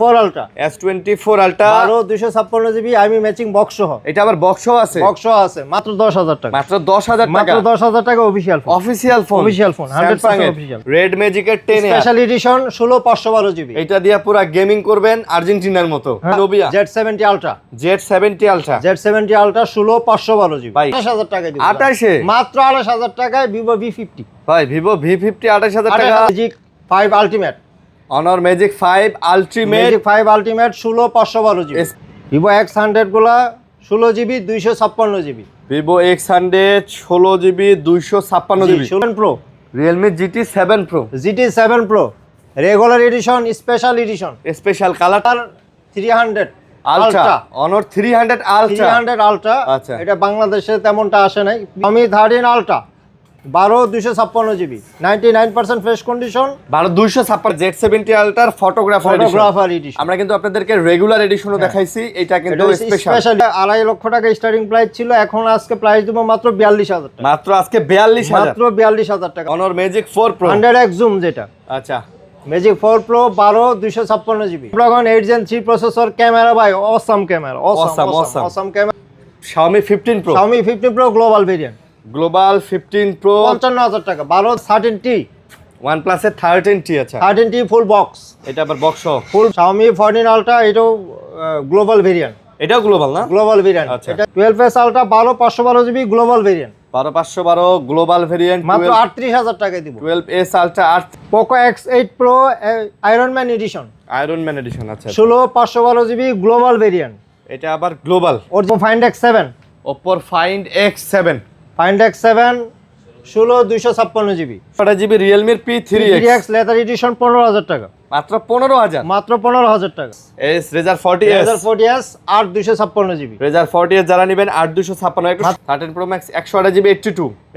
4 ultra S24 ultra 12 256 GB আমি matching box সহ। এটা আবার বক্সও আছে? বক্সও আছে, মাত্র 10,000 টাকা। মাত্র 10,000 টাকা? মাত্র 10,000 টাকা official phone. Official phone, 100% official. Red ম্যাজিকের 10 স্পেশাল এডিশন 16 জিবি। এটা দিয়ে পুরো গেমিং করবেন আর্জেন্টিনার মতো। Nubia Z70 ultra, Z70 ultra 16 GB. ভাই 28,000 টাকা দিব। 28 মাত্র 28,000 টাকায় Vivo V50। ভাই Vivo V50 28,000 টাকা। Magic 5 ultimate, Honor Magic 5 Ultimate, Magic 5 ultimate 16 GB. Vivo X100 গুলা 16 GB 256 GB. Vivo X100 16 GB 256 GB. 7 Pro, Realme GT7 Pro, GT7 Pro regular edition, special edition, special colour 300 ultra, Honor 300 ultra. 300 ultra. আচ্ছা। এটা বাংলাদেশে তেমনটা আসে নাই। আমি 13 ultra 12 GB 99% fresh condition. 256 Z70 আলট্রার photographer edition. আমরা কিন্তু আপনাদেরকে রেগুলার এডিশনও দেখাইছি, এটা কিন্তু স্পেশাল। 2.5 লক্ষ টাকা স্টার্টিং প্রাইস ছিল, এখন আজকে প্রাইস দেব মাত্র 42,000 টাকা। মাত্র আজকে 42,000, মাত্র 42,000 টাকা। Honor Magic 4 Pro 100x zoom যেটা, আচ্ছা Magic 4 Pro 12 GB. Snapdragon 8 Gen 3 processor, camera ভাই awesome camera, awesome camera. Xiaomi 15 Pro, Xiaomi 15 Pro global variant global 15 Pro 55,000 টাকা। 13T, OnePlus এর 13T। আচ্ছা 13T ফুল বক্স, এটা আবার বক্স ফুল। Xiaomi 14 আলট্রা এটাও global variant, এটাও গ্লোবাল না? Global variant. আচ্ছা। এটা 12s ultra 512 GB global variant, 12512 global variant, মাত্র 38,000 টাকায় দিব। 12s ultra 8 Poco X8 Pro iron man edition, iron man edition. আচ্ছা 16512 জিবি গ্লোবাল ভেরিয়েন্ট। এটা আবার global. Oppo Find X7, Oppo Find X7 Find X7 256 GB. 8GB Realme P3X P3X leather edition 15,000 টাকা, মাত্র 15,000। মাত্র 15,000 টাকা। S Razer 40s 40s 8256 GB. Razer 40s যারা নেবেন 8256 13 Pro Max 128GB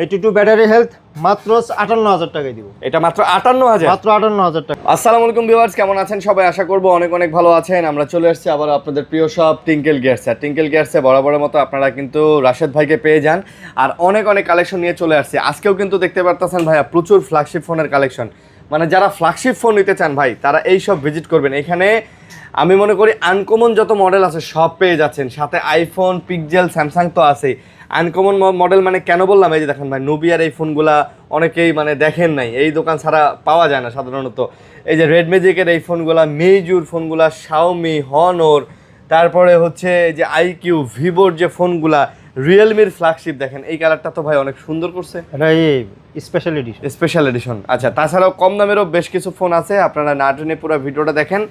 82 battery health, মাত্র 58,000 টাকায় দিব। এটা মাত্র 58,000। মাত্র 58,000 টাকা। আসসালামু আলাইকুম ভিউয়ার্স, কেমন আছেন সবাই? আশা করব অনেক অনেক ভালো আছেন। আমরা চলে এসেছি আবার আপনাদের প্রিয় শপ টিঙ্কেল গিয়ারস। আর টিঙ্কেল গিয়ারসে বরাবরের মতো আপনারা কিন্তু রাশেদ ভাইকে পেয়ে যান, আর অনেক অনেক কালেকশন নিয়ে চলে আসছে। আজকেও কিন্তু দেখতে পারতেছেন ভাইয়া প্রচুর ফ্ল্যাগশিপ ফোনের কালেকশন। মানে যারা ফ্ল্যাগশিপ ফোন নিতে চান ভাই, তারা এই সব ভিজিট করবেন। এখানে আমি মনে করি আনকমন যত মডেল আছে সব পেয়ে যাচ্ছেন, সাথে আইফোন, পিক্সেল, স্যামসাং তো আছেই। আনকমন মডেল মানে কেন বললাম, এই যে দেখেন ভাই নোবিয়ার এই ফোনগুলা অনেকেই মানে দেখেন নাই, এই দোকান ছাড়া পাওয়া যায় না সাধারণত। এই যে রেড ম্যাজিকের এই ফোনগুলা, মেইজুর ফোনগুলা, শাওমি, হনর, তারপরে হচ্ছে এই যে আইকিউ, ভিভোর যে ফোনগুলা, রিয়েলমির ফ্ল্যাগশিপ দেখেন, এই কালারটা তো ভাই অনেক সুন্দর করছে। এটা এই স্পেশাল এডিশন, স্পেশাল এডিশন। আচ্ছা, তাছাড়াও কম দামেরও বেশ কিছু ফোন আছে, আপনারা না টেনে পুরো ভিডিওটা দেখেন।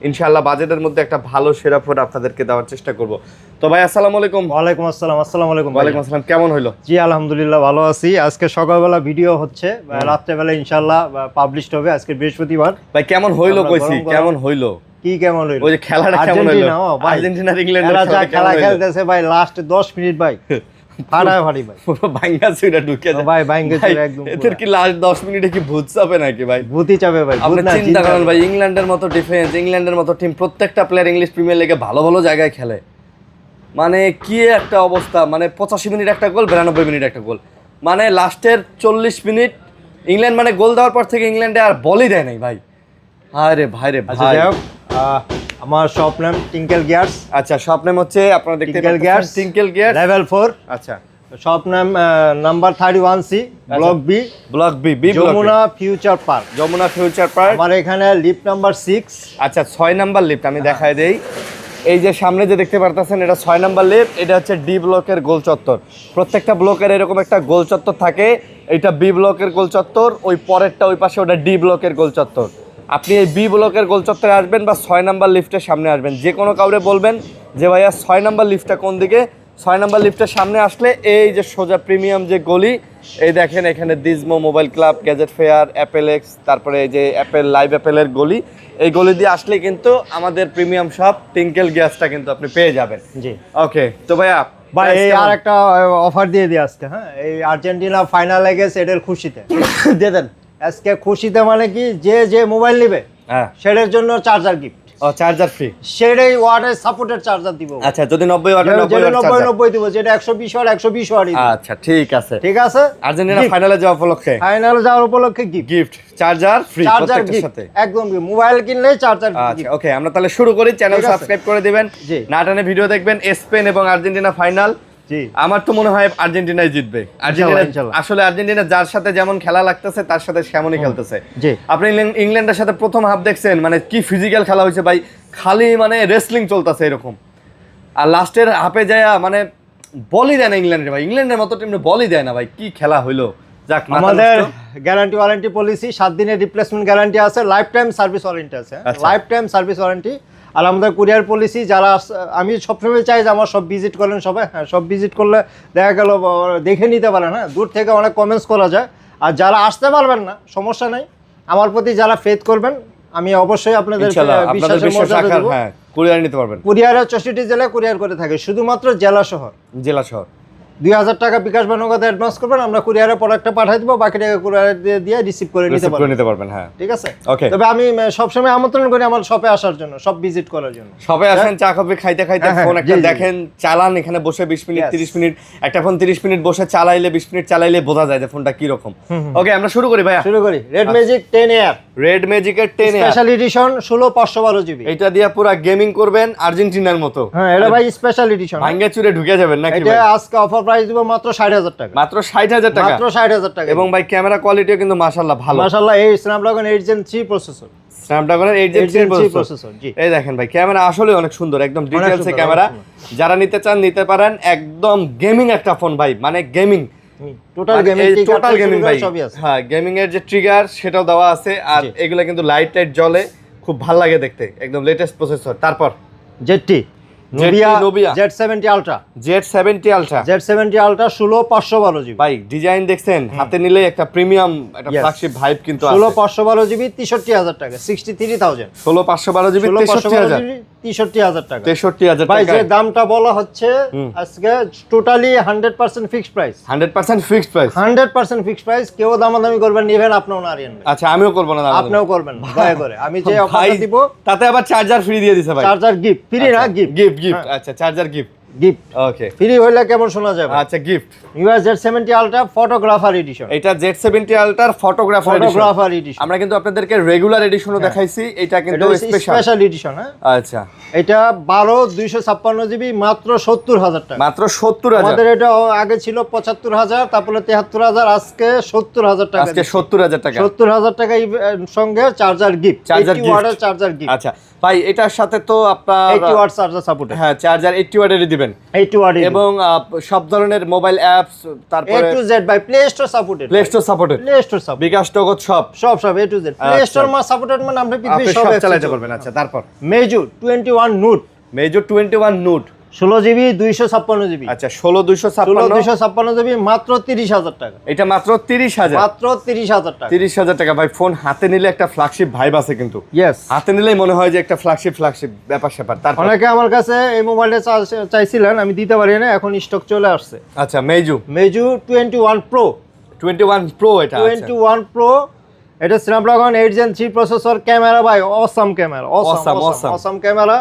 ইনশাআল্লাহ বাজেটের মধ্যে একটা ভালো সেরা ফোন আপনাদেরকে দেওয়ার চেষ্টা করব। তো ভাই আসসালামু আলাইকুম। ওয়ালাইকুম আসসালাম। আসসালামু আলাইকুম। ওয়ালাইকুম আসসালাম, কেমন হইলো? জি আলহামদুলিল্লাহ ভালো আছি। আজকে সকালবেলা ভিডিও হচ্ছে, রাত্রেবেলা ইনশাআল্লাহ পাবলিশড হবে। আজকে বৃহস্পতিবার। ভাই কেমন হইলো কইছি, কেমন হইলো? কি কেমন হইলো? ওই যে খেলাটা কেমন হইলো? আর্জেন্টিনা ইংল্যান্ডের খেলা খেলা খেলতেছে ভাই, লাস্ট 10 মিনিট ভাই ফাড়ায় ভাই, পুরো ভাঙ্গা চুরা ঢুকে যায় ভাই, ভাঙ্গা চুরা একদম। এদের কি লাস্ট 10 মিনিটে কি ভূত চাপে নাকি ভাই? ভূতই চাপে ভাই। আপনি চিন্তা করেন ভাই, ইংল্যান্ডের মতো ডিফেন্স, ইংল্যান্ডের মতো টিম, প্রত্যেকটা প্লেয়ার ইংলিশ প্রিমিয়ার লিগে ভালো ভালো জায়গায় খেলে। মানে কি একটা অবস্থা, মানে 85 মিনিট একটা গোল, 92 মিনিট একটা গোল, মানে লাস্টের 40 মিনিট ইংল্যান্ড মানে গোল দেওয়ার পর থেকে ইংল্যান্ডে আর বলই দেয় নাই ভাই। আরে ভাই রে ভাই। আমার শপ নেম টিঙ্কেল গিয়ারস। আচ্ছা, শপ নেম হচ্ছে আপনারা দেখতে পাচ্ছেন টিঙ্কেল গিয়ারস লেভেল 4। আচ্ছা, shop name number 31C, block B, block B, Jamuna Future Park. Jamuna Future Park. আমার এখানে লিফট নাম্বার 6। আচ্ছা, 6 নাম্বার লিফট আমি দেখায় দেই। এই যে সামনে যে দেখতে পারতেছেন, এটা 6 নাম্বার লিফট। এটা হচ্ছে ডি ব্লকের গোল চত্বর। প্রত্যেকটা ব্লকের এরকম একটা গোল চত্বর থাকে। এটা বি ব্লকের গোল চত্বর, ওই পরেরটা ওই পাশে ওটা ডি ব্লকের গোল চত্বর। আপনি এই বি ব্লকের গোল চত্বরে আসবেন বা 6 নাম্বার লিফটের সামনে আসবেন, যে কোনো কাউরে বলবেন যে ভাইয়া 6 নাম্বার লিফটটা কোন দিকে। 6 নাম্বার লিফটের সামনে আসলে এই যে সোজা প্রিমিয়াম যে গলি, এই দেখেন এখানে Gizmo mobile club, gadget fair, Apple X, তারপরে এই যে অ্যাপেল লাইভ অ্যাপেলের গলি, এই গলি দিয়ে আসলে কিন্তু আমাদের প্রিমিয়াম শপ টিঙ্কেল গ্যাসটা কিন্তু আপনি পেয়ে যাবেন। জি ওকে, তো ভাইয়া ভাই এই আর একটা অফার দিয়ে দিই আজকে। হ্যাঁ, এই আর্জেন্টিনা ফাইনাল লেগেছে, এটার খুশিতে দিয়ে দেন আজকে। খুশিতে মানে কি, যে যে মোবাইল নেবে হ্যাঁ সেটার জন্য চার্জার গিফট। ও চার্জার ফ্রি, সেটাই ওয়াটের সাপোর্টেড চার্জার দিব। আচ্ছা যদি 90 ওয়াটের 90 দিব, যেটা 120 ওয়াট 120 ওয়াটই দিব। আচ্ছা ঠিক আছে, ঠিক আছে। আর্জেন্টিনা ফাইনালে যাওয়া উপলক্ষে, ফাইনালে যাওয়ার উপলক্ষে গিফট চার্জার ফ্রি চার্জার প্রত্যেকটার সাথে একদম মোবাইল কিনলে চার্জার। আচ্ছা ওকে, আমরা তাহলে শুরু করি। চ্যানেল সাবস্ক্রাইব করে দিবেন, না টানে ভিডিও দেখবেন। স্পেন এবং আর্জেন্টিনা ফাইনাল, আমার তো মনে হয় আর্জেন্টিনাই জিতবে। আর্জেন্টিনা আসলে আর্জেন্টিনা যার সাথে যেমন খেলা লাগতেছে তার সাথে সেমনই খেলতেছে। আপনি ইংল্যান্ডের সাথে প্রথম হাফ দেখছেন, মানে কি ফিজিক্যাল খেলা হয়েছে ভাই, খালি মানে রেসলিং চলতেছে এরকম। আর লাস্টের হাফে যায় মানে বলই দেয় না ইংল্যান্ডের, ভাই ইংল্যান্ডের মতো টিম বলই দেয় না ভাই, কি খেলা হইলো। যাক, আমাদের গ্যারান্টি ওয়ারেন্টি পলিসি 7 দিনের রিপ্লেসমেন্ট গ্যারান্টি আছে, লাইফ টাইম সার্ভিস ওয়ারেন্টি আছে, লাইফ টাইম সার্ভিস ওয়ারেন্টি। আর আমাদের কুরিয়ার পলিসি, যারা আমি সবসময় চাই যে আমার সব ভিজিট করেন সবাই, হ্যাঁ সব ভিজিট করলে দেখা গেল দেখে নিতে পারেন, হ্যাঁ দূর থেকে অনেক কমেন্টস করা যায়। আর যারা আসতে পারবেন না সমস্যা নাই, আমার প্রতি যারা ফেথ করবেন আমি অবশ্যই আপনাদের বিশ্বাসের মর্যাদা দেব। হ্যাঁ কুরিয়ার নিতে পারবেন। কুরিয়ারে 64 জেলায় কুরিয়ার করে থাকে, শুধুমাত্র জেলা শহর 2000 টাকা বিকাশ বা নগদে অ্যাডভান্স করবেন, আমরা কুরিয়ারে প্রোডাক্টটা পাঠিয়ে দেবো, বাকি টাকা কুরিয়ারে দিয়ে রিসিভ করে নিতে পারবেন। হ্যাঁ ঠিক আছে। ওকে, তবে আমি সবসময় আমন্ত্রণ করি আমার শপে আসার জন্য, সব ভিজিট করার জন্য। শপে আসেন, চা কফি খাইতে খাইতে ফোন একটা দেখেন, চালান, এখানে বসে 20 মিনিট 30 মিনিট, একটা ফোন 30 মিনিট বসে চালাইলে 20 মিনিট চালাইলে বোঝা যায় যে ফোনটা কি রকম। ওকে আমরা শুরু করি ভাইয়া, শুরু করি। রেড ম্যাজিক 10 এয়ার, রেড ম্যাজিকের 10 এয়ার স্পেশাল এডিশন 16512 জিবি। এটা দিয়ে পুরো গেমিং করবেন আর্জেন্টিনার মতো। হ্যাঁ এটা ভাই স্পেশাল এডিশন, ভাঙ্গা চুরে ঢুকে যাবেন নাকি ভাই? এটা আজকে অফার প্রাইস দিব মাত্র 60,000 টাকা, মাত্র 60,000 টাকা, মাত্র 60,000 টাকা। এবং ভাই ক্যামেরা কোয়ালিটিও কিন্তু মাশাআল্লাহ ভালো, মাশাআল্লাহ। এই স্ন্যাপড্রাগন 8 Gen 3 প্রসেসর, স্ন্যাপড্রাগনের 8 Gen 3 প্রসেসর। এই দেখেন ভাই ক্যামেরা আসলে অনেক সুন্দর, একদম ডিটেইলসে ক্যামেরা। যারা নিতে চান নিতে পারেন, একদম গেমিং একটা ফোন ভাই, মানে গেমিং টোটাল গেমিং ভাই। হ্যাঁ গেমিং এর যে ট্রিগার সেটাও দেওয়া আছে, আর এগুলা কিন্তু লাইট টাইট জ্বলে, খুব ভালো লাগে দেখতে, একদম লেটেস্ট প্রসেসর। তারপর jetty Nubia Z70 Ultra, Z70 Ultra 16512 GB ভাই। ডিজাইন দেখছেন, হাতে নিলে একটা প্রিমিয়াম একটা ফ্ল্যাগশিপ ভাইব কিন্তু আছে। 16512 জিবি 63000 টাকা, 63000। 16512 জিবি 63000 টাকা, 63000 ভাই। টাকা যে দামটা বলা হচ্ছে আজকে totally 100% fixed price, 100% fixed price, 100% fixed price. কেউ দামাদামি করবেন নিবেন, আপনিও না আরিয়ান। আচ্ছা আমিও করব না, আপনিও করবেন দয়া করে। আমি যে অফারটা দিব তাতে আবার চার্জার ফ্রি দিয়ে দিছে ভাই। চার্জার গিফট ফ্রি না, গিফট। আচ্ছা চার্জার গিফট। ওকে ফ্রি হইলে কেমন শোনা যাবে? আচ্ছা gift Z70 Ultra photographer addition, এটা Z70 Ultra ফটোগ্রাফার এডিশন। আমরা কিন্তু আপনাদেরকে রেগুলার এডিশনও দেখাইছি, এটা কিন্তু স্পেশাল এডিশন। হ্যাঁ আচ্ছা, এটা 12256 জিবি মাত্র 70000 টাকা, মাত্র 70000। আমাদের এটা আগে ছিল 75000, তারপরে 73000, আজকে 70000 টাকা, আজকে 70000 টাকা, 70000 টাকা সঙ্গে চার্জার গিফট, 80 ওয়াটের চার্জার গিফট। আচ্ছা ভাই এটার সাথে তো আপনার 80 ওয়াট চার্জার সাপোর্ট, হ্যাঁ চার্জার 80 ওয়াটেরই দিবেন, 80 ওয়াট, এবং সব ধরনের মোবাইল অ্যাপস, তারপরে A to Z by play store supported, play store supported, bKash Nagad সব A to Z play store supported, মানে আপনি পৃথিবীর সব চালাতে পারবেন। আচ্ছা তারপর Meizu 21 note, Meizu 21 note 16 GB 256 GB. আচ্ছা 16256 জিবি মাত্র 30000 টাকা, এটা মাত্র 30000, মাত্র 30000 টাকা, 30000 টাকা ভাই। ফোন হাতে নিলে একটা ফ্ল্যাগশিপ ভাইব আছে কিন্তু, হাতে নিলেই মনে হয় যে একটা ফ্ল্যাগশিপ ব্যাপার স্যাপার। তারপর অনেকে আমার কাছে এই মোবাইলটা চাইছিলেন, আমি দিতে পারি না, এখন স্টক চলে আসছে। আচ্ছা মেজু 21 প্রো, 21 প্রো, এটা 21 প্রো, এটা স্ন্যাপড্রাগন 8 Gen 3 প্রসেসর। ক্যামেরা ভাই awesome camera, awesome camera.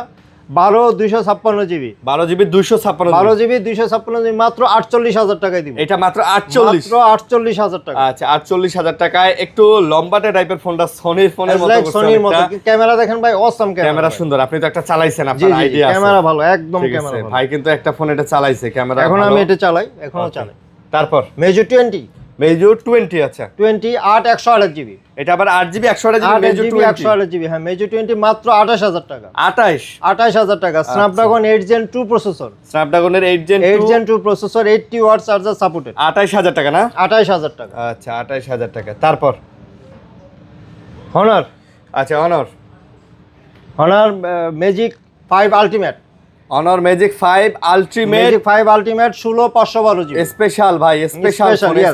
12256 GB, 12 GB 256 GB মাত্র 48000 টাকায় দিব। এটা মাত্র 48000 টাকা। আচ্ছা 48000 টাকায় একটু লম্বাটে টাইপের ফোনটা, সোনির ফোনের মতো, সোনির মতো ক্যামেরা দেখেন ভাই, অসাম ক্যামেরা সুন্দর। আপনি তো একটা চালাইছেন, আপনার আইডিয়া আছে, ক্যামেরা ভালো, একদম ক্যামেরা ভালো। ভাই কিন্তু একটা ফোন এটা চালাইছে, ক্যামেরা এখন আমি এটা চালাই, এখনো চালাই। তারপর মেজু 20, আচ্ছা 20 8 128 জিবি, এটা আবার 8 জিবি 128 জিবি, মেজু 128 জিবি। হ্যাঁ মেজু 20 মাত্র 28000 টাকা, 28000 টাকা। স্ন্যাপড্রাগন 8 Gen 2 প্রসেসর, স্ন্যাপড্রাগনের 8 Gen 2 processor, 80 watt charger supported, 28000 টাকা না, 28000 টাকা। আচ্ছা 28000 টাকা। তারপর হনার, আচ্ছা honours magic 5 ultimate, honour magic 5 ultimate, 16512 GB special ভাই,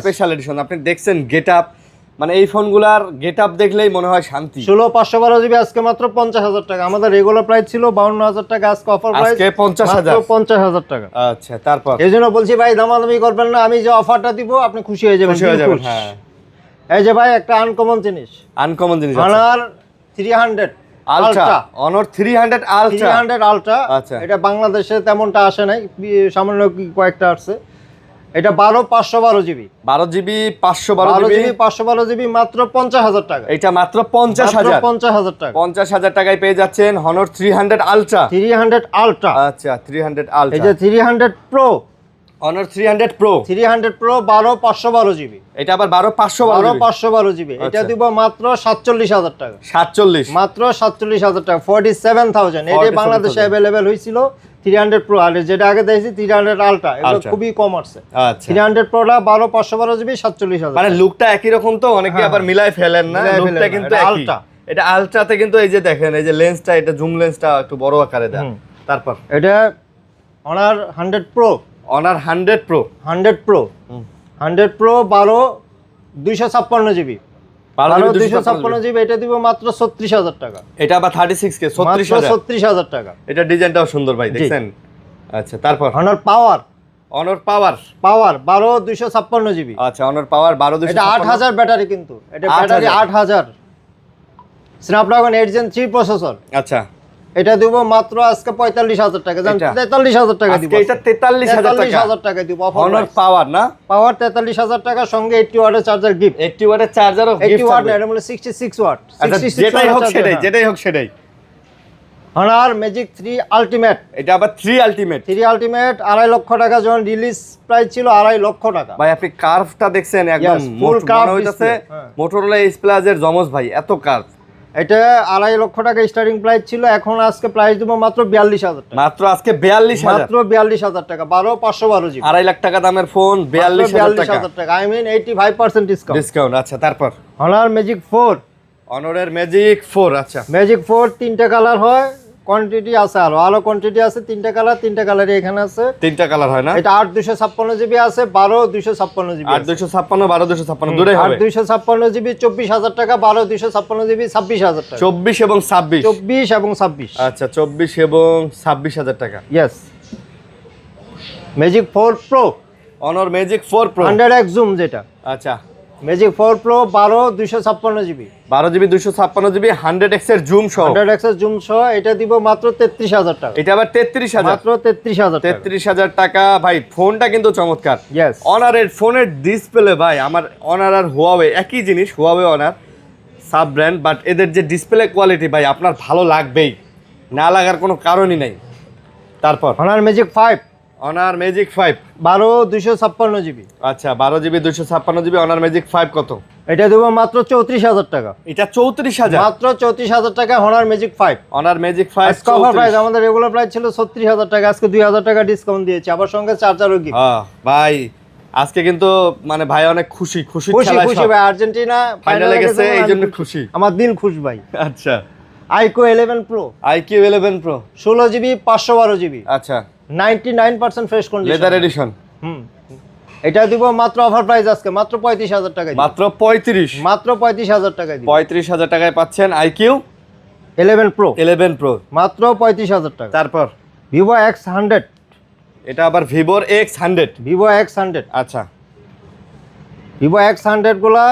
স্পেশাল এডিশন। আপনি দেখছেন গেটআপ, মানে এই ফোনগুলার গেটআপ দেখলেই মনে হয় শান্তি। 16512 জিবি আজকে মাত্র 50000 টাকা, আমাদের রেগুলার প্রাইস ছিল 52000 টাকা, আজকে অফার প্রাইস আজকে 50000 টাকা। আচ্ছা তারপর এইজন্য বলছি ভাই দামাদামি করবেন না, আমি যে অফারটা দিব আপনি খুশি হয়ে যাবেন। হ্যাঁ এই যে ভাই একটা আনকমন জিনিস, আনকমন জিনিস Honor 300 আলট্রা অনর 300 আলট্রা 300 আলট্রা। আচ্ছা। এটা বাংলাদেশে তেমনটা আসে নাই, সামান্য কয়েকটা আসছে। এটা 12/512 জিবি, 12 জিবি 512 জিবি 512 জিবি মাত্র 50,000 টাকা। এটা মাত্র 50,000 50,000 টাকা। 50,000 টাকায় পেয়ে যাচ্ছেন হনর 300 আলট্রা। 300 আলট্রা। আচ্ছা 300 এই আলট্রা। যে 300 প্রো, অনর 300 প্রো 300 প্রো 12/512 জিবি, এটা আবার 12/512 12/512 জিবি। এটা আচ্ছা। দিব মাত্র 47,000 টাকা। 47 মাত্র 47,000 টাকা, 47,000। এটা 47,000 বাংলাদেশে অ্যাভেলেবেল হয়েছিল 300 প্রো, আর যেটা আগে দেখেছি 300 আলট্রা, এগুলো আলট্রা। খুবই কম আসছে। আচ্ছা 300 প্রোটা 12/512 জিবি 47,000। মানে লুকটা একই রকম, তো অনেকে হ্যাঁ, আবার মিলাই ফেলেন না, মিলাই লুকটা ফেলেন না, কিন্তু এটা একই। আলট্রা। এটা আলট্রাতে কিন্তু এই যে দেখেন, এই যে লেন্সটা, এটা জুম লেন্সটা একটু বড় আকারে দেয়। হুম। তারপর এটা honour 100 pro, honour 100 pro 100 pro 100 pro 12/256 GB, 12/256 GB. এটা দিব মাত্র 36,000 টাকা। এটা আবার 36 কে মাত্র 36,000। 36,000 টাকা। এটা ডিজাইনটাও সুন্দর ভাই, দেখছেন? আচ্ছা তারপর অনার পাওয়ার, অনর পাওয়ার 12/256 জিবি। আচ্ছা অনর পাওয়ার 12 এটা 8,000 ব্যাটারি, কিন্তু এটা ব্যাটারি 8,000। Snapdragon 8 Gen 3 processor. আচ্ছা এটা দিব মাত্র আজকে 45,000 টাকা। জান এটা? 43,000 টাকা দিব। আজকে এটা 43,000 টাকা। 43,000 টাকা দিব অফার অনর প্রাইস। পাওয়ার না, পাওয়ার 43,000 টাকা, সঙ্গে 80 ওয়াটের চার্জার গিফট। 80 ওয়াটের চার্জারও 80 গিফট ওয়াট থাকবে। না, এটা মানে 66 ওয়াট। আচ্ছা 66 যেটাই হোক ওয়াটের সেটাই, চার্জার। যেটাই হোক সেটাই। Honor Magic 3 Ultimate। এটা আবার 3 আলটিমেট। 3 Ultimate 2.5 লক্ষ টাকা, যখন রিলিজ প্রাইস ছিল 2.5 লক্ষ টাকা। ভাই আপনি কার্ভটা দেখছেন, একদম Yes, full curve মনে হইতাছে display, হ্যাঁ। মোটরোলা এইচ প্লাসের জমজ ভাই, এত কার্ভ। এটা 2.5 লক্ষ টাকা স্টার্টিং প্রাইস ছিল, এখন আজকে প্রাইস দেবো মাত্র 42,000 টাকা। মাত্র আজকে 42,000। মাত্র 42,000 টাকা, 12/512 জিবি। 2.5 লাখ টাকা দামের ফোন 42,000 টাকা আই মিন 85% ডিসকাউন্ট। ডিসকাউন্ট। আচ্ছা তারপর Honor Magic 4। অনরের ম্যাজিক 4। আচ্ছা ম্যাজিক 4 তিনটা কালার হয়, কোয়ান্টিটি আছে, আরো কোয়ান্টিটি আছে। তিনটা কালার, তিনটা কালারই এখানে আছে। তিনটা কালার হয় না? এটা 8/256 জিবি আছে, 12/256 জিবি আছে। 8/256 12/256 দুটোই হবে। 8/256 জিবি 24,000 টাকা, 12/256 জিবি 26,000 টাকা। 24 এবং 26। 24 এবং 26। আচ্ছা 24 এবং 26,000 টাকা। ইয়েস। ম্যাজিক 4 প্রো, অনর ম্যাজিক 4 প্রো 100x জুম যেটা। আচ্ছা magic 4 pro 12/256 GB, 12 GB 256 GB 100x এর জুম সহ। 100x এর জুম সহ। এটা দিব মাত্র 33,000 টাকা। এটা আবার 33,000। মাত্র 33,000 টাকা। 33,000 টাকা ভাই। ফোনটা কিন্তু চমৎকার। ইয়েস। অনারের ফোনের ডিসপ্লে ভাই, আমার অনার আর হুয়াওয়ে একই জিনিস, Huawei honour sub brand, but এদের যে ডিসপ্লে কোয়ালিটি ভাই আপনার ভালো লাগবেই, না লাগার কোনো কারণই নাই। তারপর Honor Magic 5 honour magic 5। 12/256 GB. আচ্ছা 12 জিবি 256 জিবি অনার ম্যাজিক 5 কত? এটা দেবো মাত্র 34,000 টাকা। এটা 34,000। মাত্র 34,000 টাকা Honor Magic 5। অনার ম্যাজিক 5 আজকে অফার প্রাইস, আমাদের রেগুলার প্রাইস ছিল 36,000 টাকা, আজকে 2,000 টাকা ডিসকাউন্ট দিয়েছি, আবার সঙ্গে চার্জারও গিফট। হ্যাঁ ভাই আজকে কিন্তু মানে ভাই অনেক খুশি খুশি খেলায় খুশি সব ভাই, আর্জেন্টিনা ফাইনালে গেছে, এই জন্য খুশি। আমার দিল খুশ ভাই। আচ্ছা iQOO 11 pro iQOO 11 pro 16 GB 512 GB, আচ্ছা 99% ফ্রেশ কন্ডিশন, লেদার এডিশন। এটা দিব মাত্র অফার প্রাইস আজকে মাত্র 35,000 টাকায়। মাত্র 35। মাত্র 35,000 টাকায় দিব। 35,000 টাকায় পাচ্ছেন আইকিউ 11 প্রো 11 প্রো। মাত্র 35,000 টাকা। তারপর ভিভো X100, এটা আবার ভিভোর X100। ভিভো X100, আচ্ছা ভিভো X100 গুলা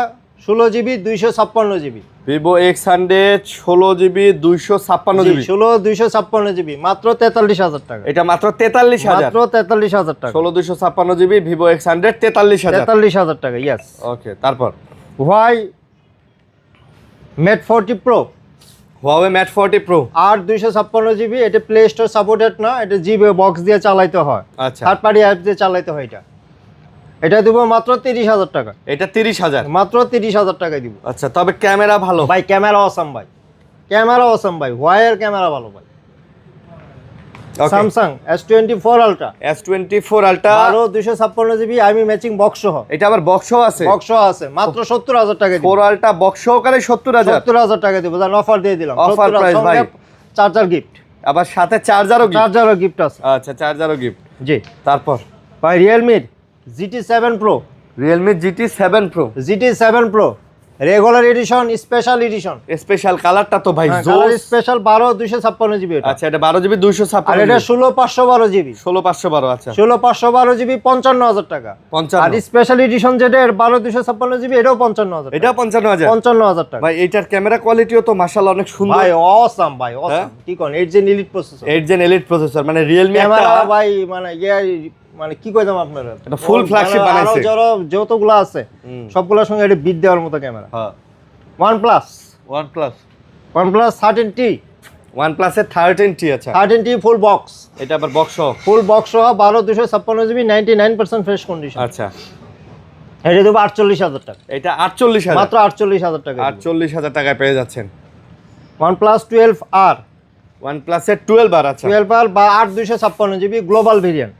16 GB 256 GB, Vivo X100 16 GB 256 GB 16 256 GB মাত্র 43,000 টাকা। এটা মাত্র 43,000। মাত্র 43,000 টাকা। 16 256 জিবি ভিভো X100 43,000। 43,000 টাকা। ইয়েস। ওকে তারপর ওয়াই Mate 40 pro Huawei Mate 40 Pro। 8/256 GB, এটা প্লে স্টোর সাপোর্টেড না, এটা জিবি বক্স দিয়ে চালাইতে হয়, আচ্ছা থার্ড পার্টি অ্যাপ দিয়ে চালাইতে হয়। এটা দিব মাত্র 30,000 টাকা। এটা 30,000। মাত্র 30,000 টাকায় দিব। আচ্ছা তবে ক্যামেরা ভালো ভাই ক্যামেরা অসাম ভাই, ক্যামেরা অসাম ভাই, হোয়াইয়ের ক্যামেরা ভালো ভাই। Samsung S24 ultra S24 ultra 12/256 GB, আমি ম্যাচিং বক্স সহ। এটা আবার বক্সও আছে। বক্স আছে, মাত্র 70,000 টাকা দিব। 4 আলট্রা বক্স সহকারে 70,000। 70,000 টাকা দিব, জান অফার দিয়ে দিলাম। Offer price ভাই। চার্জার গিফট, আবার সাথে চার্জারও গিফট। চার্জারও গিফট আছে। আচ্ছা চার্জারও গিফট। জি। তারপর ভাই Realme GT7 Pro, Realme GT7 Pro। GT7 Pro regular edition, special edition. Special কালারটা তো ভাই কালার স্পেশাল 12 256 জিবি এটা। আচ্ছা, এটা 12 জিবি 256 আর এটা 16 512 জিবি। 16 512 আচ্ছা। 16 512 জিবি 55000 টাকা। 55 আর স্পেশাল এডিশন যেটা 12 256 জিবি এটাও 55000 টাকা। এটা 55000। 55000 টাকা। ভাই এটার ক্যামেরা কোয়ালিটিও তো মাশাআল্লাহ অনেক সুন্দর ভাই অসাম ভাই অসাম। কি কোন 8 gen elite processor. 8 gen elite processor মানে Realme একটা ক্যামেরা ভাই মানে মানে কি কইতাম আপনারা, এটা ফুল ফ্ল্যাগশিপ বানাইছে। আরো যতগুলো আছে সবগুলোর সঙ্গে এটা বিট দেওয়ার মতো ক্যামেরা। হ্যাঁ OnePlus OnePlus 13T। OnePlus এর 13T আচ্ছা। 13T ফুল বক্স। এটা আবার বক্স সহ। ফুল বক্স সহ 12 256 জিবি 99% ফ্রেশ কন্ডিশন। আচ্ছা। এটা দেব 48000 টাকা। এটা 48000 মাত্র 48000 টাকা। 48000 টাকায় পেয়ে যাচ্ছেন। OnePlus 12R। OnePlus এর 12R আচ্ছা। 12R বা 8 256 GB global variant.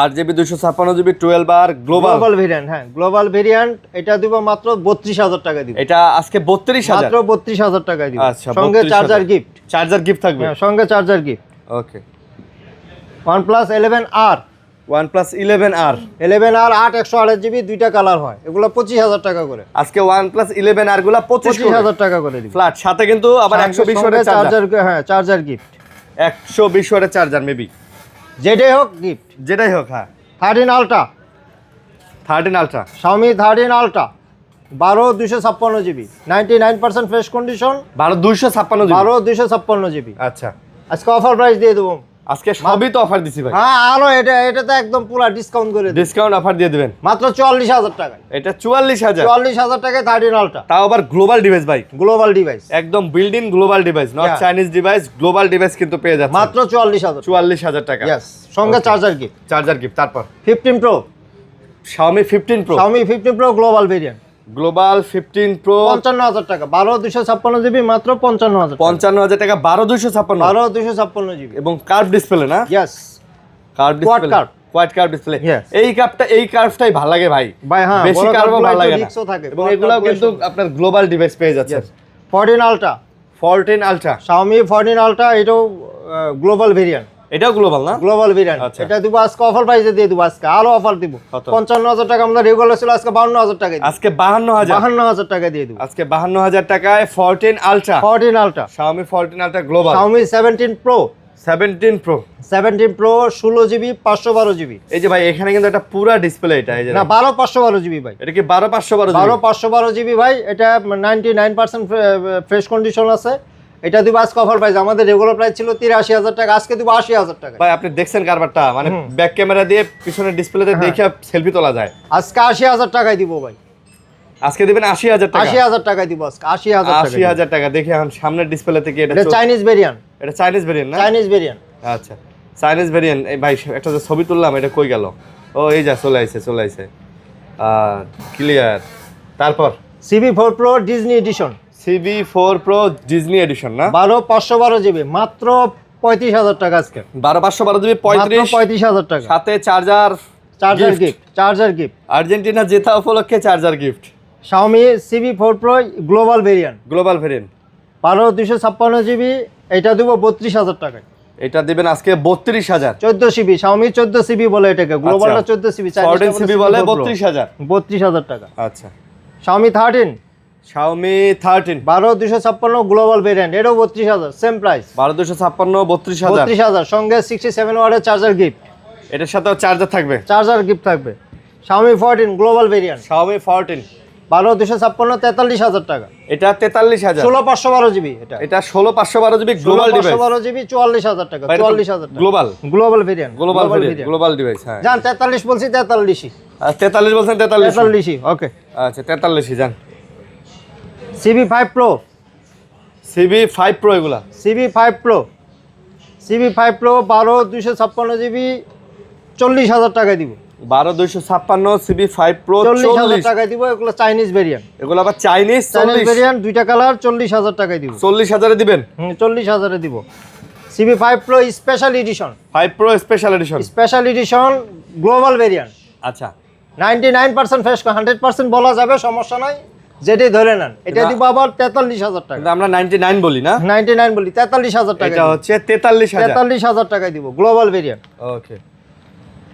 8 GB 256 GB 12R global variant. হ্যাঁ গ্লোবাল ভেরিয়েন্ট। এটা দিব মাত্র 32000 টাকা দিব। এটা আজকে 32000 মাত্র 32000 টাকা দিব। আচ্ছা, সঙ্গে 32,000 চার্জার গিফট। চার্জার গিফট থাকবে। হ্যাঁ সঙ্গে চার্জার গিফট। ওকে। OnePlus 11R। OnePlus 11R 11R 8 128 GB দুইটা কালার হয়। এগুলো 25000 টাকা করে। আজকে OnePlus 11R গুলা 25000 টাকা করে দিব। ফ্ল্যাট সাথে কিন্তু আবার 120 ওয়াটের চার্জার। হ্যাঁ চার্জার গিফট। 120 ওয়াটের চার্জার মেবি। যেটাই হোক গিফট। যেটাই হোক হ্যাঁ। 13 ultra. 13 ultra Xiaomi 13 ultra 12 256 GB 99% fresh condition. 12 256 GB 12 256 GB. আচ্ছা। আজকে অফার প্রাইস দিয়ে দেবো। আজকে সবই তো অফার দিছি ভাই। হ্যাঁ আরো এটা তো একদম পুরো ডিসকাউন্ট করে দিই। ডিসকাউন্ট অফার দিয়ে দিবেন মাত্র 44000 টাকা। এটা 44000। 44000 টাকায় 13 আলট্রা। তাও আবার গ্লোবাল ডিভাইস ভাই। Global device. একদম build in global device, not Yeah. Chinese device, global device কিন্তু পেয়ে যাচ্ছে মাত্র 44000। 44000 টাকা। यस সঙ্গে চার্জার গিফট। Charger gift. তারপর 15 pro. Xiaomi 15 Pro Xiaomi 15 pro global variant. Global 15 Pro 55000 টাকা। 12 256 জিবি মাত্র 55000 টাকা। 55000 টাকা 12 256 12 256 জিবি। এবং কার্ভ ডিসপ্লে না? Yes curve Quad display, curve। Quad curve display. Yes. এই কার্ভটাই ভালো লাগে ভাই। ভাই হ্যাঁ বেশি কার্ভও ভালো লাগে না। রিক্সও থাকে। এবং এগুলাও কিন্তু আপনার গ্লোবাল ডিভাইস পেয়ে যাচ্ছে। 14 আলট্রা। 14 আলট্রা Xiaomi 14 আলট্রা এটাও গ্লোবাল ভেরিয়েন্ট। এটাও গ্লোবাল না? Global variant. আচ্ছা। এটা দিব আজকে অফার প্রাইসে দিয়ে দিব। আজকে আরো অফার দিব। কত? 55000 টাকা আমরা রেগুলার ছিল, আজকে 52000 টাকা দিব। আজকে 52000। 52000 টাকা দিয়ে দিব। আজকে 52000 টাকায় 14 ultra 14 ultra. Xiaomi 14 ultra global. Xiaomi 17 pro. 17 Pro 17 pro 16 GB 512 GB. এই যে ভাই এখানে কিন্তু একটা পুরা ডিসপ্লে এটা এই যে না 12 512 জিবি ভাই। এটা কি 12 512 জিবি? 12 512 জিবি ভাই। এটা 99% ফ্রেশ কন্ডিশন আছে। এটা দিব আজকে অফার প্রাইস। আমাদের রেগুলার প্রাইস ছিল 83000 টাকা, আজকে দিব 80000 টাকা। ভাই আপনি দেখছেন কারবারটা, মানে ব্যাক ক্যামেরা দিয়ে পিছনের ডিসপ্লেতে দেখে সেলফি তোলা যায়। আজকে 80000 টাকায় দিব ভাই। আজকে দিবেন 80000 টাকা। 80000 টাকায় দিব আজকে 80000 টাকা। 80000 টাকা। দেখি এখন সামনের ডিসপ্লে থেকে এটা এটা চাইনিজ ভেরিয়েন্ট। এটা চাইনিজ ভেরিয়েন্ট না? Chinese variant. আচ্ছা চাইনিজ ভেরিয়েন্ট। এই ভাই একটা যে ছবি তুললাম এটা কই গেল? ও এই যা চলে আইছে ক্লিয়ার। তারপর CB4 pro Disney edition. CB4 Pro Disney edition না? 12 512 জিবি মাত্র 35000 টাকা আজকে। 12 512 জিবি 35000 টাকা। সাথে charger gift. Charger gift. Argentina জেতা উপলক্ষে charger gift. Xiaomi CB4 pro global variant. Global variant 12 256 GB. এটা দিব 32000 টাকায়। এটা দিবেন আজকে 32000। 14 সিবি। Xiaomi 14 সিবি বলে এটাকে। গ্লোবালটা 14 সিবি। 14 সিবি বলে 32000। 32000 টাকা। আচ্ছা Xiaomi 13 Xiaomi 13 12 256 গ্লোবাল ভেরিয়েন্ট। এটাও 32000 সেম প্রাইস। 12 256 32000। 32000 সঙ্গে 67 ওয়াটের চার্জার গিফট। এটার সাথেও চার্জার থাকবে। চার্জার গিফট থাকবে। Xiaomi 14 global variant. Xiaomi 14 12 256 43000 টাকা। এটা 43000। 16 512 জিবি এটা। এটা 16 512 জিবি গ্লোবাল ডিভাইস। 512 জিবি 44000 টাকা। 44000 টাকা। Global global variant. Global device হ্যাঁ। জান 43 বলছি 43ই। 43 বলছেন 43। 43ই ওকে। আচ্ছা 43ই জান। CB5 pro. CB5 Pro এগুলা। CB5 প্রো 12 256 জিবি 40000 টাকা দিব। 12 256 CB5 Pro 40000 টাকা দিব। এগুলো চাইনিজ ভেরিয়েন্ট। এগুলো আবার চাইনিজ ভেরিয়েন্ট দুইটা কালার 40000 টাকায় দিব। 40000 এ দিবেন? 40000 এ দিব। CB5 pro special edition. 5 Pro special edition. Special addition global variant. আচ্ছা 99% ফ্রেশ 100% বলা যাবে, সমস্যা নাই, যেটাই ধরে নেন। এটা দিব আবার 43000 টাকা। কিন্তু আমরা 99 বলি না? 99 বলি 43000 টাকা। এটা হচ্ছে 43000। 43000 টাকায় দিব গ্লোবাল ভেরিয়েন্ট। ওকে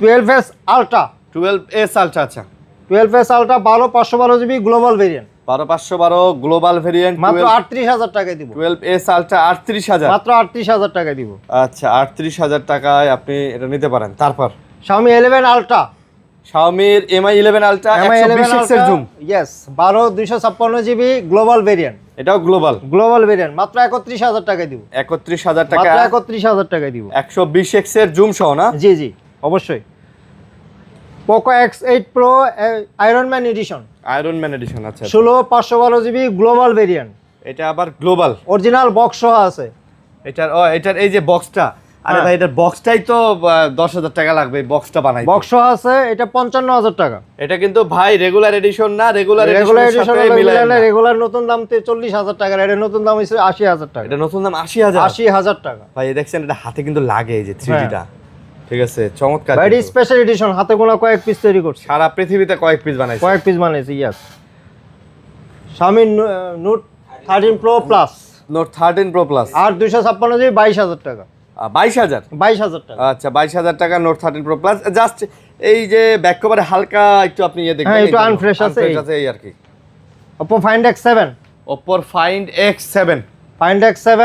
12s আলট্রা। 12s আলট্রা আচ্ছা 12s ultra 12 512 GB global variant. 12512 global variant মাত্র 38,000 টাকায় দিব। 12s আলট্রা 38,000, মাত্র 38,000 টাকায় দিব। আচ্ছা 38,000 টাকায় আপনি এটা নিতে পারেন। তারপর Xiaomi 11 Ultra, Xiaomi Mi 11 Ultra 120 এর zoom, yes 12/256 GB global variant, এটাও গ্লোবাল ভেরিয়েন্ট, মাত্র 31,000 টাকায় দিব। 31,000 টাকা, মাত্র 31,000 টাকায় দিব। 120x এর জুম সহ না? জি জি অবশ্যই। Poco X8 Pro iron man edition, iron man edition, আচ্ছা 16/512 GB গ্লোবাল ভেরিয়েন্ট, এটা আবার গ্লোবাল, অরিজিনাল বক্স সহ আছে। এটার এই যে বক্সটা, আরে ভাই এটার বক্সটাই তো 10,000 টাকা লাগবে, বক্সটা বানাই বক্স সহ আছে, এটা 55,000 টাকা। এটা কিন্তু ভাই রেগুলার এডিশন না, রেগুলার রেগুলার এডিশনের এডিশন সাথে মিলায় না। রেগুলার নতুন দাম 40,000 টাকা, এটা নতুন দাম হইছে 80,000 টাকা। এটা নতুন দাম 80,000, 80,000 টাকা ভাই দেখছেন এটা হাতে কিন্তু লাগে এই যে 3D টা, ঠিক আছে চমৎকার। ভাই কিন্তু। স্পেশাল এডিশন, হাতে গোনা কয়েক পিস তৈরি করছে, সারা পৃথিবীতে কয়েক পিস বানাইছে, কয়েক পিস বানাইছে। Yes Xiaomi Note 13 Pro Plus, note 13 pro plus 8/256 GB 22,000 টাকা। 22,000, 22,000 টাকা। আচ্ছা 22,000 টাকা নোট 13 প্রো প্লাস। জাস্ট এই যে ব্যাক কভারে হালকা একটু আপনি ইয়ে দেখবেন, হ্যাঁ, একটু unfresh আছে, এই আর কি। Oppo Find X7, Oppo Find X7 Find X7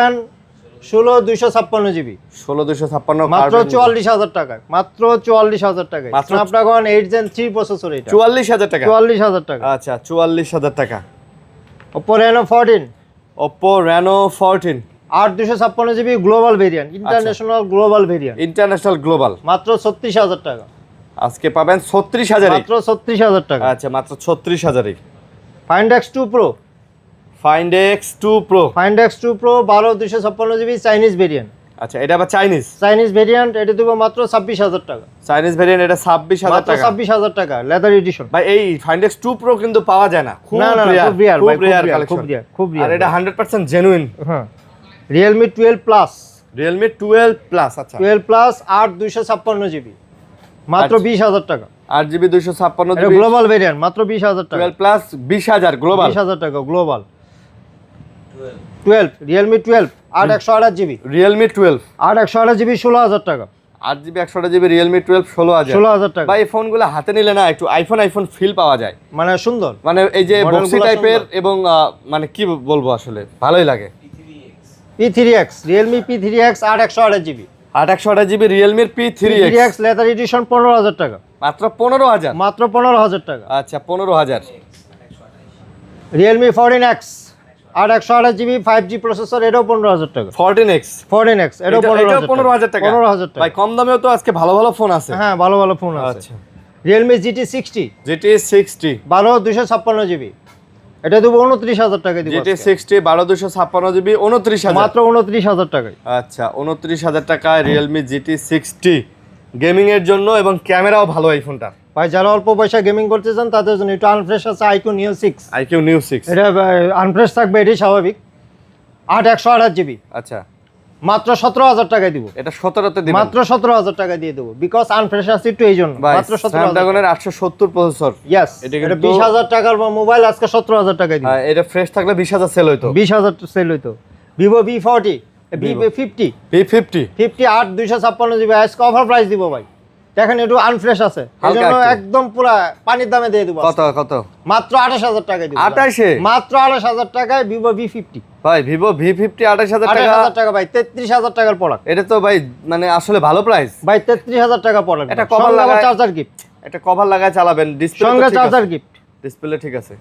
16/256 GB 16/256 মাত্র 44,000 টাকা, মাত্র 44,000 টাকায়। মাত্র স্ন্যাপড্রাগন 8 Gen 3 প্রসেসর, এটা 44,000 টাকা, 44,000 টাকা। আচ্ছা 44,000 টাকা। Oppo Reno 14, Oppo Reno 14 8/256 GB global variant, international global variant, international global, মাত্র 36,000 টাকা। আজকে পাবেন 36,000 মাত্র 36,000 টাকা। আচ্ছা মাত্র 36,000 Find X2 Pro, Find X2 Pro, Find X2 Pro 12/256 GB Chinese variant, আচ্ছা এটা আবার চাইনিজ ভেরিয়েন্ট, এটা দেবো মাত্র 26,000 টাকা। চাইনিজ ভেরিয়েন্ট, এটা 26,000 মাত্র টাকা। 26,000 টাকা, লেদার এডিশন। ভাই এই Find X2 Pro কিন্তু পাওয়া যায় না, খুব না না না, রেয়ার, খুব রেয়ার ভাই, খুব রেয়ার খুব কালেকশন, রেয়ার, খুব আর রেয়ার। এটা 100% জেনুইন। হ্যাঁ, Realme 12 Plus, Realme 12 Plus, আচ্ছা 12 Plus 8/256 GB মাত্র আচ্ছা। 20,000 টাকা। 8GB 256 এটা GB গ্লোবাল ভেরিয়েন্ট, মাত্র 20,000 টাকা। 12 Plus 20,000 গ্লোবাল, 20,000 টাকা global. 12 Realme 12 8/128 GB, Realme 12 8/128 GB 16,000 টাকা। 8GB 128GB Realme 12 16,000। 16,000 টাকা, ভাই এই ফোনগুলো হাতে নিলে না একটু আইফোন ফিল পাওয়া যায়, মানে সুন্দর। মানে এই যে Model বক্সি গুলো টাইপের, সুন্দর। এবং মানে কি বলবো আসলে ভালোই লাগে। P3X, Realme P3X 8/128 GB, 8/128GB Realme P3X P3X leather edition 15,000 টাকা, মাত্র 15,000, মাত্র 15,000 টাকা। আচ্ছা 15,000। Realme 14X 8/128 GB 5G processor, এটাও 15,000 টাকা। 14X 14X এটাও এটাও 15,000 টাকা। 15,000 টাকা। ভাই কম দামেও তো আজকে ভালো ভালো ফোন আছে। হ্যাঁ, ভালো ভালো ফোন আছে। আচ্ছা Realme GT60 GT60 12/256 GB, এটা দেবো 29,000 টাকা দিব আজকে। GT60 12/256GB 29,000, মাত্র 29,000 টাকায়। আচ্ছা 29,000 টাকায় Realme GT60 গেমিং এর জন্য, এবং ক্যামেরাও ভালো এই ফোনটা। ভাই যারা অল্প পয়সা গেমিং করতে চান তাদের জন্য একটু আনফ্রেশ আছে iQOO Neo 6, IQ Neo 6, এটা আনফ্রেশ থাকবে, এটাই স্বাভাবিক। 8/128 GB আচ্ছা মাত্র 17,000 টাকায় দিব, এটা 17তে দিবেন মাত্র 17,000 টাকা দিয়ে দেবো, বিকজ আনফ্রেশ আছে একটু এই জন্য। ভাই মাত্র 17,000। স্ন্যাপড্রাগনের 870 প্রসেসর, ইয়েস, এটা এটা কিন্তু- 20,000 টাকার মোবাইল আজকে 17,000 টাকায় দিব। এটা ফ্রেশ থাকলে 20,000 সেল হইতো। 20,000 সেল হইতো। Vivo V40 V50 P50 8/256 GB আজকে অফার প্রাইস দিব ভাই, দেখেন একটু আনফ্রেশ আছে, এই হালকা জন্য একটু। একদম পুরা পানির দামে দিয়ে দেবো কত কত? মাত্র 28,000 টাকায় দিব। 28 মাত্র 28,000 টাকায় Vivo V50, ভাই Vivo V50 28,000 টাকা, 28,000 টাকা ভাই, 33,000 টাকার প্রোডাক্ট এটা তো ভাই মানে আসলে ভালো প্রাইস। ভাই, 33,000 টাকা প্রোডাক্ট। এটা কভার লাগায়- চার্জার গিফট, এটা কভার লাগায় চালাবেন, ডিসপ্লে সঙ্গে চার্জার গিফট। ডিসপ্লে ঠিক আছে।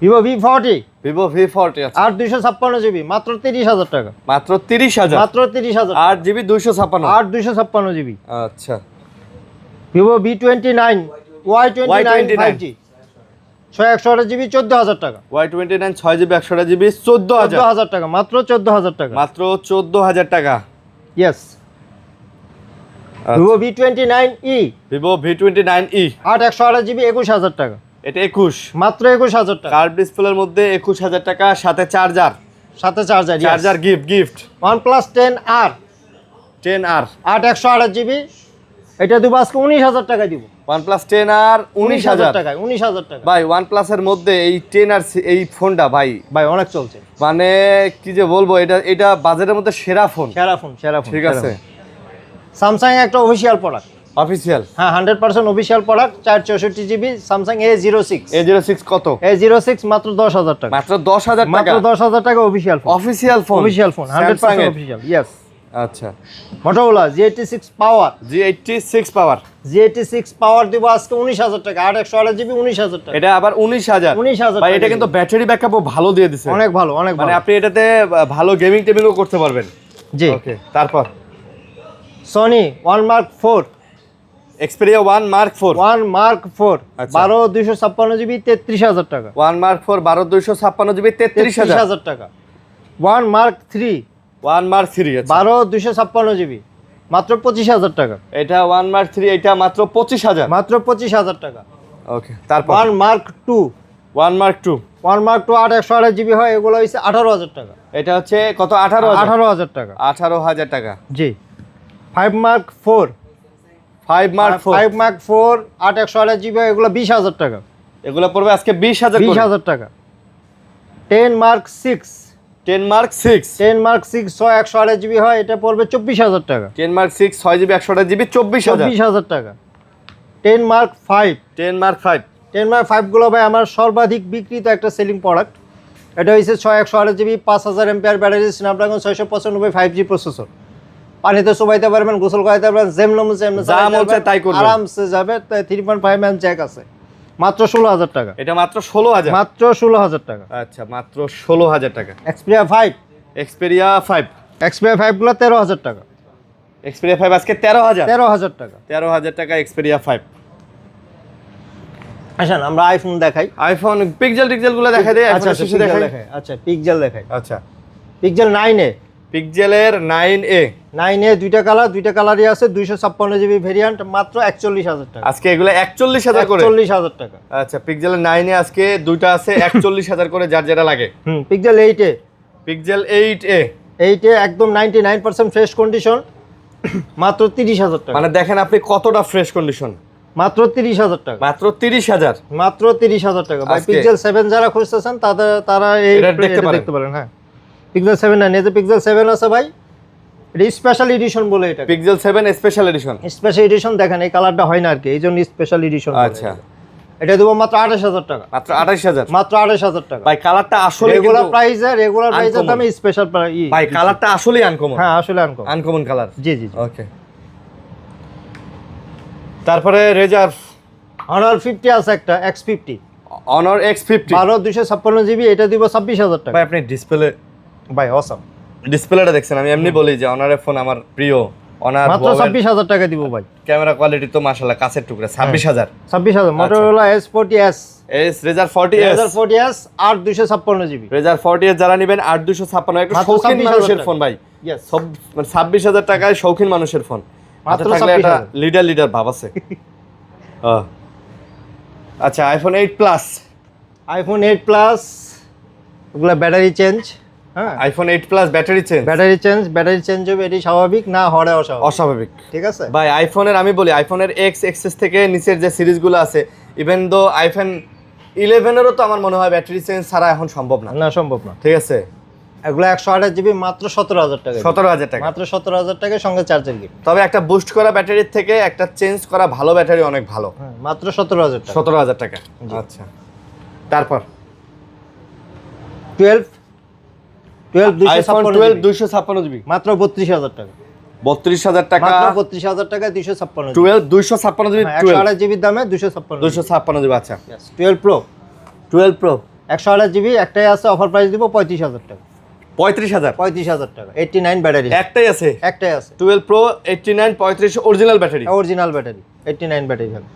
Vivo V40 Vivo V40 আছে 8/256 GB মাত্র 30,000 টাকা, মাত্র 30,000, মাত্র 30,000, 8GB 256, 8/256 GB। আচ্ছা Vivo V29 Y29 5G 6/128 GB 14,000 টাকা, Y29 6GB 128GB 14,000, 14,000 টাকা, মাত্র 14,000 টাকা। মাত্র 14,000 টাকা। ইয়েস, আচ্ছা। Vivo V29e Vivo V29e 8/128 GB 21,000 টাকা, এটা 21, মাত্র 21,000 টাকা, কার্ভ ডিসপ্লের মধ্যে 21,000 টাকা, সাথে চার্জার, সাথে charger. Charger gift OnePlus 10R 10R 8/128 GB, এটা দিব আজকে 19,000 টাকা দিব। OnePlus 10R 19,000 টাকায়, 19,000 টাকা ভাই OnePlus এর মধ্যে এই 10R এই ফোনটা ভাই ভাই, অনেক চলছে, মানে কি যে বলবো, এটা বাজারের মধ্যে সেরা ফোন। সেরা ফোন, সেরা ফোন। ঠিক আছে। স্যামসাং একটা অফিশিয়াল প্রোডাক্ট, অফিসিয়াল হ্যাঁ 100% official product 464 GB Samsung A06 A06 কত? A06 মাত্র 10,000 টাকা, মাত্র 10,000 টাকা, মাত্র 10,000 টাকা official phone, official phone, official phone 100% official. Yes, আচ্ছা মোটোরোলা G86 পাওয়ার, G86 পাওয়ার, G86 পাওয়ার দিব আজকে 19,000 টাকা, 8 জিবি 19,000 টাকা, এটা আবার 19,000। 19,000 ভাই এটা টাকা কিন্তু ব্যাটারি ব্যাকআপও ভালো দিয়ে দিছে, অনেক ভালো, অনেক মানে ভালো। আপনি এটাতে ভালো গেমিং টেমিংও করতে পারবেন। জি, ওকে, তারপর Sony 1 Mark 4, Xperia 1 Mark 4, 1 Mark 4 আচ্ছা। 12 256 জিবি 33,000 টাকা, 1 Mark 4 12 256 জিবি 33,000, 33,000 টাকা। 1 Mark 3 1 Mark 3 আচ্ছা। 12 256 জিবি মাত্র 25,000 টাকা, এটা 1 Mark 3, এটা মাত্র 25,000। মাত্র 25,000 টাকা। ওকে, তারপর 1 Mark 2, 1 Mark 2, 1 Mark 2 128 জিবি হয়, এগুলো হচ্ছে 18,000 টাকা, এটা হচ্ছে কত? 18,000, 18,000 টাকা। 18,000 টাকা। জি, 5 Mark 4, 5 Mark 4, 5 Mark 4 128 জিবি হয়, এগুলো 20,000 টাকা, এগুলো পড়বে আজকে 20,000 করে। 20,000 টাকা। 10 Mark 6, 10 Mark 6, 10 Mark 6 128 জিবি হয়, এটা পড়বে 24,000 টাকা, 10 Mark 6 6 জিবি 128 জিবি 24,000। 24,000 টাকা। 10 Mark 5, 10 Mark 5, 10 Mark 5 গুলো ভাই আমার সর্বাধিক বিক্রিত একটা সেলিং প্রোডাক্ট। এটা হচ্ছে 128 GB 5,000 MPR battery, Snapdragon 695 5G processor. পানিতে চুবাইতে পারবেন, গোসল করাইতে পারবেন, যেমন যা মন চায় তাই করবেন। আরামসে যাবে। 3.5 mm জ্যাক আছে, মাত্র 16,000 টাকা, এটা মাত্র 16,000। মাত্র 16,000 টাকা। আচ্ছা, মাত্র 16,000 টাকা। Xperia 5, Xperia 5, Xperia 5 গুলো 13,000 টাকা, Xperia 5 আজকে 13,000, 13,000 টাকা। 13,000 টাকা Xperia 5। আসেন আমরা আইফোন দেখাই। আইফোন পিক্সেল গুলো দেখাই দেই, আচ্ছা আইফোনের শেষে পিক্সেল দেখাই। দেখাই, আচ্ছা পিক্সেল দেখাই। আচ্ছা, পিক্সেল 9A, পিক্সেলের 9A 9A দুইটা কালারই আছে, 256 জিবি ভেরিয়েন্ট, মাত্র 41,000 টাকা, আজকে এগুলো 41,000 করে। 41,000 টাকা। আচ্ছা, পিক্সেলের 9A আজকে দুইটা আছে 41,000 করে, যার যেটা লাগে। Pixel 8A, pixel 8A, 8A একদম 99% ফ্রেশ কন্ডিশন, মাত্র 30,000 টাকা, মানে দেখেন আপনি কতটা ফ্রেশ কন্ডিশন, মাত্র 30,000 টাকা, মাত্র 30,000। মাত্র 30,000 টাকা। ভাই আজকে পিক্সেল 7 যারা খুঁজতেছেন তারা এই এটা এটা দেখতে দেখতে পারেন। হ্যাঁ, পিক্সেল 7 না, এই যে পিক্সেল 7 আছে ভাই, এটা স্পেশাল এডিশন বলে, এটা pixel 7 special edition. Special addition দেখেন এই কালারটা হয় না আর কি, এই জন্য স্পেশাল এডিশন। আচ্ছা, এটা দেবো মাত্র 28,000 টাকা, মাত্র 28,000। মাত্র 28,000 টাকা। ভাই কালারটা আসলে রেগুলার প্রাইসের uncommon। দামে স্পেশাল ভাই কালারটা আসলেই আনকমন। হ্যাঁ আসলে আনকমন। Uncommon colour. জি জি। ওকে, তারপরে রেজার Honor 50 আছে একটা, X50 Honor X50 12 256 জিবি, এটা দিব 26,000 টাকা। ভাই আপনি ডিসপ্লে ভাই অসাম, ডিসপ্লেটা দেখছেন? আমি এমনি বলি যে অনারের ফোন আমার প্রিয়। অনার মাত্র 26,000 টাকা দিব ভাই। ক্যামেরা কোয়ালিটি তো মাশাআল্লাহ কাছের টুকরা। 26,000। 26,000 Motorola S40s, রেজার 40s, 40s আর 256 জিবি। রেজার 40s যারা নেবেন 8256, একটা মাত্র শৌখিন 26,000 মানুষের টাকা। ফোন ভাই। ইয়েস, সব মানে 26,000 টাকায় শৌখিন মানুষের ফোন। মাত্র মাত্র থাকলে একটা 26,000 লিডার ভাব আছে। আচ্ছা, আইফোন 8 প্লাস, আইফোন 8 প্লাস ওগুলা ব্যাটারি চেঞ্জ। হ্যাঁ, iPhone 8 plus battery change, battery change হবে, এটি স্বাভাবিক না হরে অস্বাভাবিক। অস্বাভাবিক। ঠিক আছে ভাই আইফোনের আমি বলি আইফোনের এক্স এক্সেস থেকে নিচের যে সিরিজগুলো আছে, ইভেন দো আইফোন 11 এরও তো আমার মনে হয় ব্যাটারি চেঞ্জ ছাড়া এখন সম্ভব না। না, সম্ভব না। ঠিক আছে, এগুলো 128 জিবি মাত্র 17,000 টাকা, 17,000 টাকা। মাত্র 17,000 টাকার সঙ্গে চার্জার গিফট। তবে একটা বুস্ট করা ব্যাটারির থেকে একটা চেঞ্জ করা ভালো ব্যাটারি অনেক ভালো। হ্যাঁ, মাত্র 17,000 টাকা। 17,000 টাকা। আচ্ছা, তারপর 12 আইফোন 12 256 জিবি মাত্র 32,000 টাকা, 32,000 টাকা। মাত্র 32,000 টাকা 256 জিবি। 12 256 জিবি, 128 জিবির দামে 256 256 জিবি। আচ্ছা, 12 প্রো 12 প্রো 128 জিবি একটাই আছে, অফার প্রাইস দিব 35,000 টাকা। 35,000 35,000 টাকা, 89 ব্যাটারি একটাই আছে। একটাই আছে, 12 pro 89 35 original battery, original battery 89 battery হবে।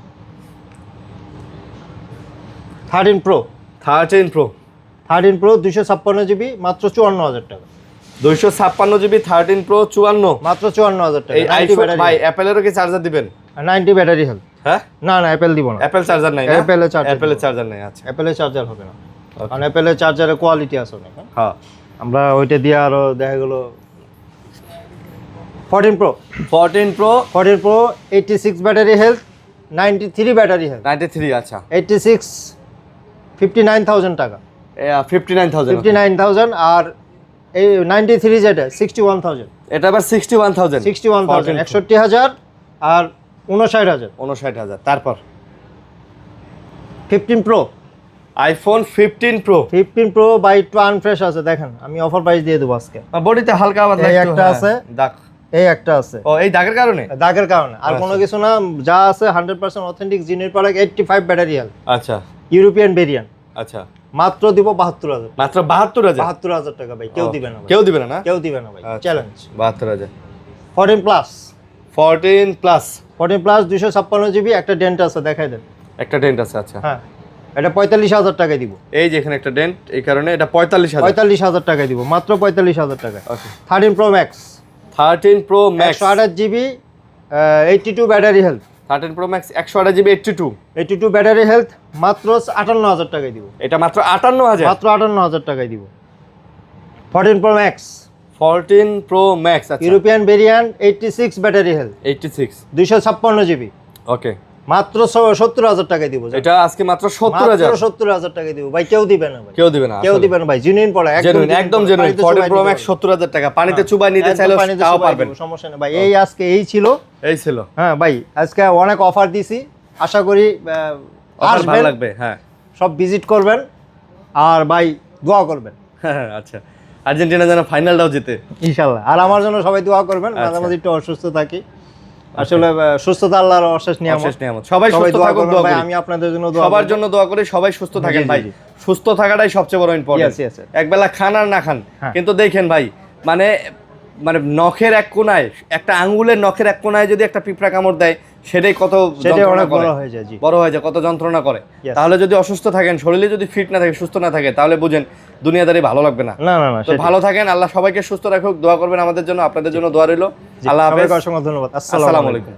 13 প্রো 13 প্রো 256 জিবি মাত্র 54,000 টাকা, 256 জিবি 13 প্রো 54, মাত্র 54,000 টাকা। এই 90 আইফোন ব্যাটারি, ভাই অ্যাপেলেরও কি চার্জার দিবেন? 90 ব্যাটারি হেলথ। হ্যাঁ, না না, অ্যাপেল দিব না, অ্যাপেল চার্জার নাই না? অ্যাপেলের চার্জার অ্যাপেলের চার্জার নাই। আচ্ছা, অ্যাপেলের চার্জার হবে না, কারণ অ্যাপেলের চার্জারের কোয়ালিটি আছে অনেক। হ্যাঁ? হ্যাঁ, আমরা ওইটা দিয়ে আরো দেখা গেল 14 pro 14 pro 86 battery health, 93 battery health, 93। আচ্ছা, 86 59,000 টাকা, 59,000। 59,000 আর এই 93 যেটা 61,000, এটা আবার 61,000। 61,000 61,000 আর 59,000। 59,000। তারপর 15 প্রো। IPhone 15 pro. 15 প্রো বাই একটু আনফ্রেশ আছে, দেখেন আমি অফার প্রাইস দিয়ে দেবো আজকে। বডিতে হালকা আবার এই একটা আছে, দাগ। এই একটা আছে। ও এই দাগের কারণে? দাগের কারণে, আর কোনো কিছু না। যা আছে 100% অথেন্টিক জিনের প্রোডাক্ট। 85 battery health. আচ্ছা ইউরোপিয়ান ভেরিয়েন্ট। আচ্ছা। মাত্র দিব 72,000। মাত্র 72,000? 72,000 টাকা ভাই, কেউ দিবে না ভাই। কেউ দিবে না? কেউ দিবে না ভাই, challenge. 72,000। 14 plus. 14 plus. 14 plus 256 GB, একটা ডেন্ট আছে, দেখাই দেন। একটা ডেন্ট আছে, আচ্ছা। হ্যাঁ, এটা 45,000 টাকায় দিব। এই যে এখানে একটা ডেন্ট, এই কারণে এটা 45,000। 45,000 টাকায় দিব, মাত্র 45,000 টাকা। ওকে। 13 pro max. 13 pro max 128 GB, 82 battery health. 13 pro max 128 GB 82 battery health, মাত্র 58,000 টাকায় দিব। এটা মাত্র 58,000? মাত্র 58,000 টাকায় দিব। 14 প্রো ম্যাক্স। 14 প্রো ম্যাক্স, আচ্ছা। European variant, 86 battery health, 86। 256 GB, okay. মাত্র 70,000 টাকায় দিব। এটা আজকে মাত্র 70,000। 70,000 টাকায় দিব ভাই, কেউ দিবে না ভাই। কেউ দিবে না, কেউ দিবে না ভাই, জেনুইন পড়া, একদম জেনুইন। 14 প্রো ম্যাক্স 70,000 টাকা, পানিতে চুবাই নিতে চাইলে তাও পারবেন, সমস্যা নেই ভাই। এই আজকে এই ছিল, এই ছিল। হ্যাঁ ভাই, আজকে অনেক অফার দিছি, আশা করি ভালো আসবেন, লাগবে। হ্যাঁ, সব ভিজিট করবেন, আর ভাই দোয়া করবেন। হ্যাঁ, আচ্ছা। আর্জেন্টিনা যেন ফাইনালটাও জিতে ইনশাআল্লাহ। আর আমার জন্য সবাই দোয়া করবেন, মাঝে মাঝে একটু অসুস্থ থাকি, আসলে সুস্থতা আল্লাহর অশেষ নিয়ামত। সবাই সুস্থ থাকুন, দোয়া ভাই, করি। আমি আপনাদের জন্য দোয়া সবার করব। জন্য দোয়া করি, সবাই সুস্থ থাকেন ভাই। সুস্থ থাকাটাই সবচেয়ে বড় ইম্পর্টেন্ট। Yes, yes, yes. একবেলা খান আর না খান, হ্যাঁ। কিন্তু দেখেন ভাই, মানে মানে নখের এক কোণায়, একটা আঙ্গুলের নখের এক কোণায় যদি একটা পিঁপড়া কামড় দেয়, সেটাই কত সেটাই যন্ত্রণা অনেক করে, বড় হয়ে যায়। জি, বড় হয়ে যায়, কত যন্ত্রণা করে। Yes. তাহলে যদি অসুস্থ থাকেন, শরীরে যদি ফিট না থাকে, সুস্থ না থাকে, তাহলে বুঝেন দুনিয়াদারি ভালো লাগবে না। না না না, তো ভালো থাকেন, আল্লাহ সবাইকে সুস্থ রাখুক, দোয়া করবেন আমাদের জন্য, আপনাদের জন্য দোয়া রইল। আল্লাহ হাফেজ, অসংখ্য ধন্যবাদ। আসসালামু আলাইকুম।